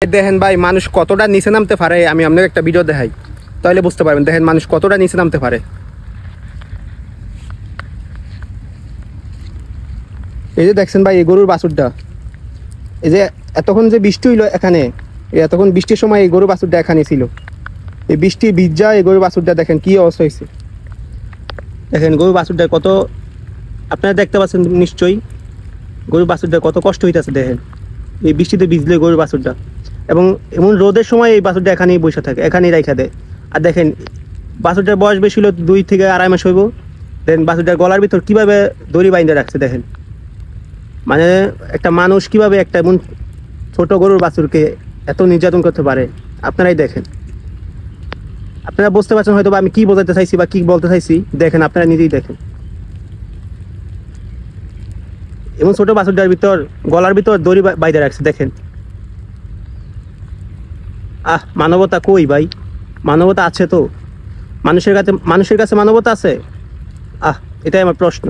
দেখেন ভাই মানুষ কতটা নিচে নামতে পারে, আমি আপনাকে একটা ভিডিও দেখাই তাহলে বুঝতে পারবেন। দেখেন মানুষ কতটা নিচে নামতে পারে। এই যে দেখছেন ভাই এই গরুর বাছুরটা, এই যে এতক্ষণ যে বৃষ্টি হইলো এখানে, এতক্ষণ বৃষ্টির সময় এই গরুর বাছুরটা এখানে ছিল। এই বৃষ্টি ভিজা এই গরুর বাছুরটা দেখেন কি অবস্থা হয়েছে। দেখেন গরুর বাছুরটা কত, আপনারা দেখতে পাচ্ছেন নিশ্চয়ই গরুর বাছুরটা কত কষ্ট হইতেছে। দেখেন এই বৃষ্টিতে ভিজলে গরুর বাছুরটা, এবং এমন রোদের সময় এই বাছুরটা এখানেই বসে থাকে, এখানেই রাখা দেয়। আর দেখেন বাছুরটার বয়স বেশি হলো 2 থেকে 2.5 মাস হইব। দেখেন বাছুরটার গলার ভিতর কিভাবে দড়ি বাইন্ধে রাখছে। দেখেন মানে একটা মানুষ কিভাবে একটা এমন ছোট গরুর বাছুরকে এত নির্যাতন করতে পারে, আপনারাই দেখেন। আপনারা বুঝতে পারছেন হয়তো আমি কি বোঝাতে চাইছি বা কি বলতে চাইছি। দেখেন আপনারা নিজেই দেখেন, এমন ছোট বাছুরটার ভিতর গলার ভিতর দড়ি বাইন্ধে রাখছে। দেখেন মানবতা কই ভাই? মানবতা আছে তো? মানুষের কাছে মানবতা আছে? এটাই আমার প্রশ্ন।